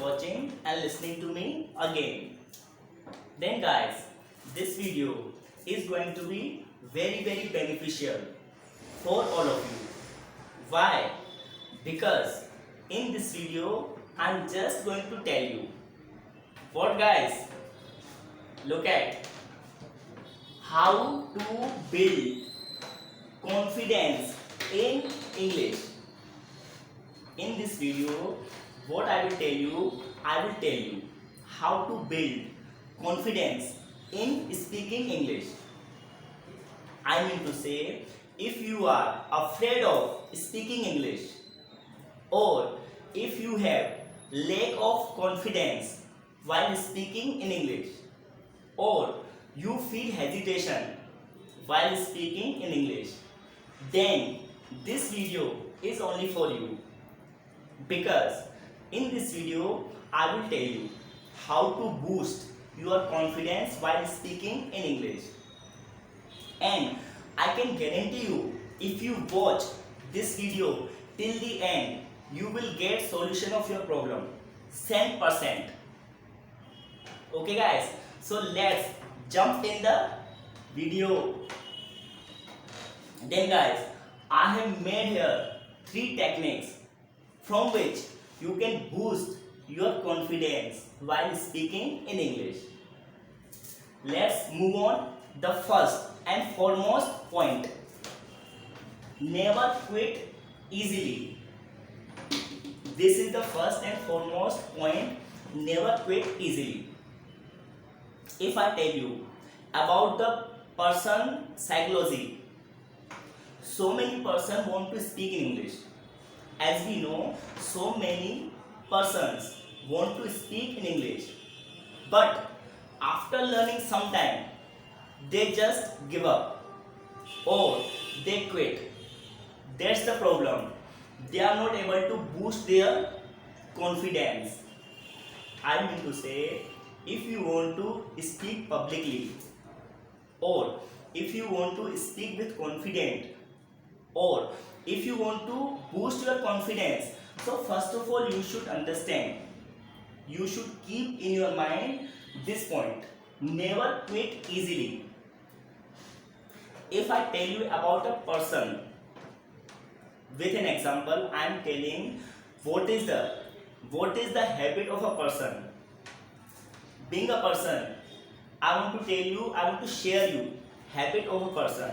watching and listening to me again. Then guys, this video is going to be very beneficial for all of you. Why? Because in this video I'm just going to tell you what guys, look at how to build confidence in English. In this video, what I will tell you how to build confidence in speaking English. I mean to say, if you are afraid of speaking English, or if you have lack of confidence while speaking in English, or you feel hesitation while speaking in English, then this video is only for you. Because in this video I will tell you how to boost your confidence while speaking in English. And I can guarantee you, if you watch this video till the end, you will get solution of your problem 100%. Okay guys, so let's jump in the video. Then guys, I have made here 3 techniques from which you can boost your confidence while speaking in English. Let's move on. The first and foremost point: never quit easily. This is the first and foremost point, never quit easily. If I tell you about the person psychology, so many persons want to speak in English. As we know, so many persons want to speak in English, but after learning some time, they just give up or they quit. That's the problem. They are not able to boost their confidence. I mean to say, if you want to speak publicly, or if you want to speak with confidence, or if you want to boost your confidence, so first of all you should understand, you should keep in your mind this point: never quit easily. If I tell you about a person, with an example I am telling what is the habit of a person. Being a person, I want to share you habit of a person.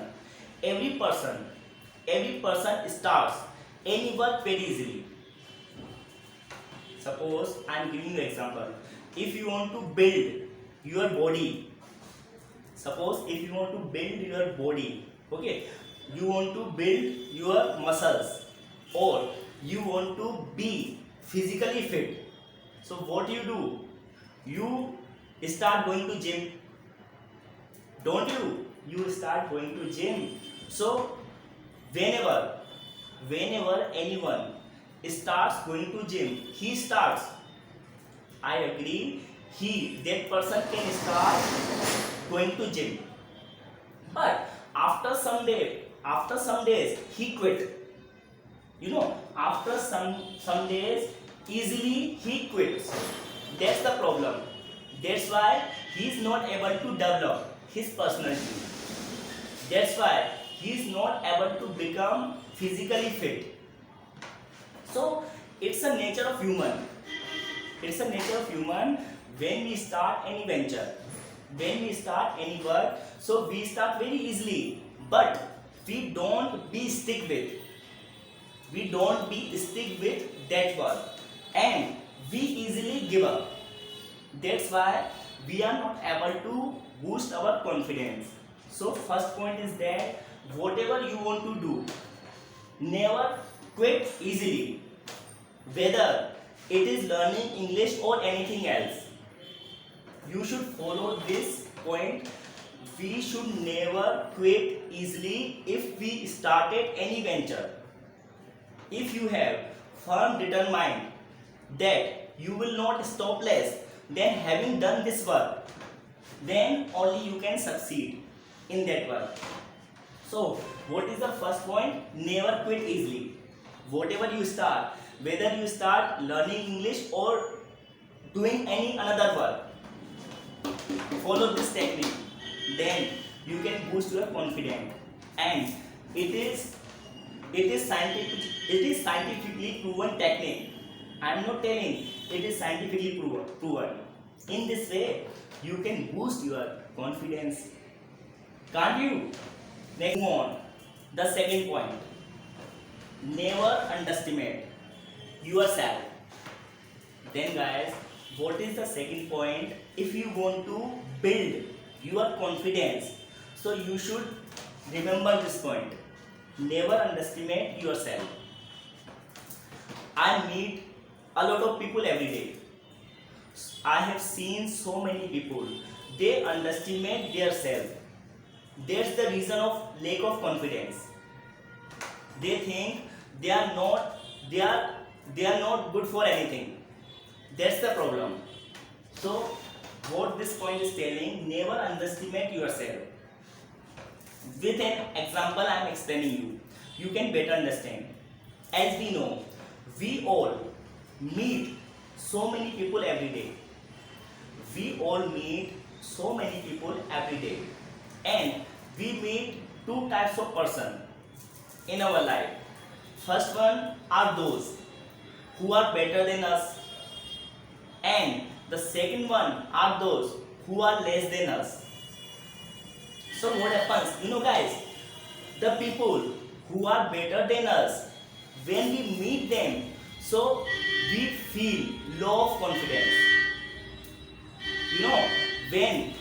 Every person starts any work very easily. Suppose I am giving you an example. If you want to build your body, okay, you want to build your muscles, or you want to be physically fit. So what do? You start going to gym, don't you? You start going to gym. So whenever anyone starts going to gym, I agree, that person can start going to gym. But after some days he quit. After some days easily he quits. That's the problem. That's why he is not able to develop his personality. That's why he is not able to become physically fit. So it's a nature of human. When we start any venture, when we start any work, so we start very easily, but we don't be stick with that work, and we easily give up. That's why we are not able to boost our confidence. So first point is that whatever you want to do, never quit easily. Whether it is learning English or anything else, you should follow this point. We should never quit easily if we started any venture. If you have firm determined that you will not stop less than having done this work, then only you can succeed in that work. So what is the first point? Never quit easily. Whatever you start, whether you start learning English or doing any another work, follow this technique, then you can boost your confidence. And it is scientifically proven technique. I am not telling, it is scientifically proven. In this way, you can boost your confidence. Can't you? Next, move on. The second point. Never underestimate yourself. Then guys, what is the second point? If you want to build your confidence, so you should remember this point. Never underestimate yourself. I meet a lot of people every day. I have seen so many people, they underestimate themselves. That's the reason of lack of confidence. They think they are not good for anything. That's the problem. So what this point is telling, never underestimate yourself. With an example I am explaining you can better understand. As we know, we all meet so many people every day. We all meet so many people every day. And we meet two types of person in our life. First one are those who are better than us. And the second one are those who are less than us. So what happens? Guys, the people who are better than us, when we meet them, so we feel low of confidence. When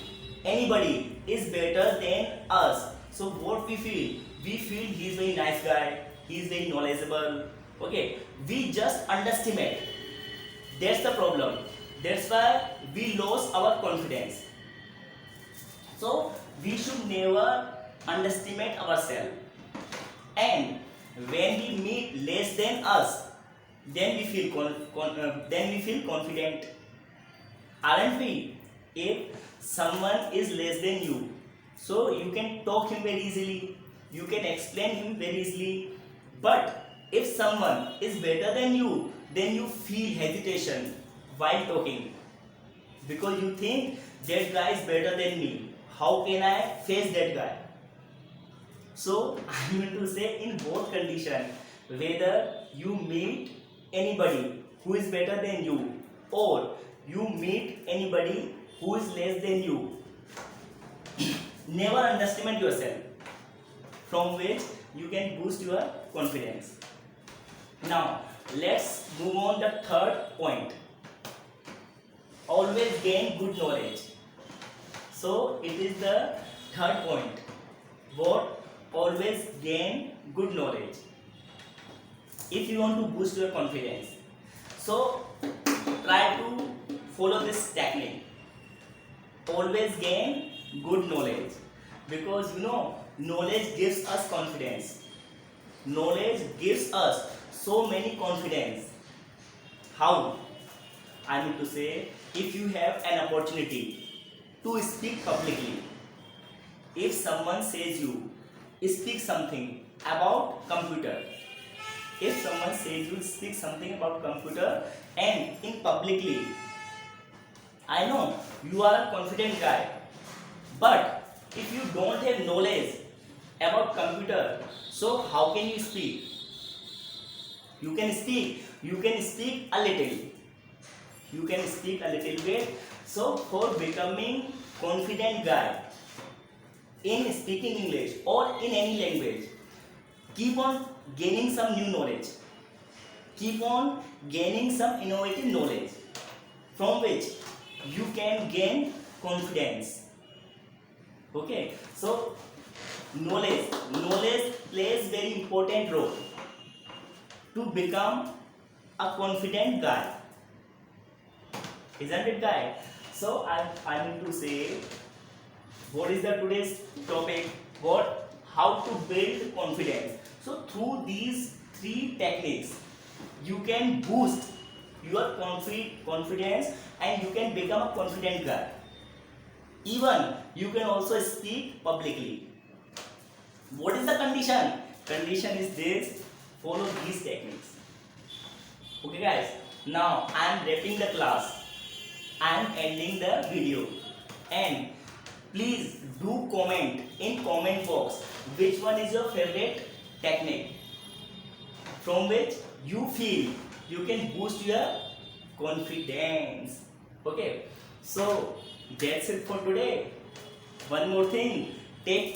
anybody is better than us, so what we feel? We feel he's very nice guy, he's very knowledgeable. Okay, we just underestimate. That's the problem. That's why we lose our confidence. So we should never underestimate ourselves. And when we meet less than us, then we feel confident, aren't we? If someone is less than you, so you can talk him very easily, you can explain him very easily. But if someone is better than you, then you feel hesitation while talking, because you think that guy is better than me, how can I face that guy? So I mean to say, in both conditions, whether you meet anybody who is better than you or you meet anybody who is less than you, never underestimate yourself, from which you can boost your confidence. Now let's move on the third point. Always gain good knowledge. So it is the third point. What? Always gain good knowledge. If you want to boost your confidence, so try to follow this technique. Always gain good knowledge, because knowledge gives us confidence. Knowledge gives us so many confidence. How? I mean to say, if you have an opportunity to speak publicly, if someone says you speak something about computer, if someone says you speak something about computer and in publicly, I know you are a confident guy, but if you don't have knowledge about computer, so how can you speak? You can speak a little, you can speak a little bit. So for becoming confident guy in speaking English or in any language, keep on gaining some new knowledge, keep on gaining some innovative knowledge, from which you can gain confidence. Okay, so knowledge plays very important role to become a confident guy, isn't it, guy? So I mean to say, what is the today's topic? How to build confidence. So through these three techniques, you can boost your confidence and you can become a confident guy. Even you can also speak publicly. What is the condition? Condition is this: follow these techniques. Okay guys, now I am wrapping the class. I am ending the video. And please do comment in comment box which one is your favorite technique from which you feel you can boost your confidence. Okay, so that's it for today. One more thing, take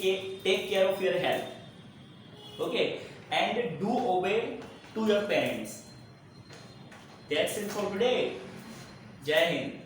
care of your health. Okay, and do obey to your parents. That's it for today. Jai Hind.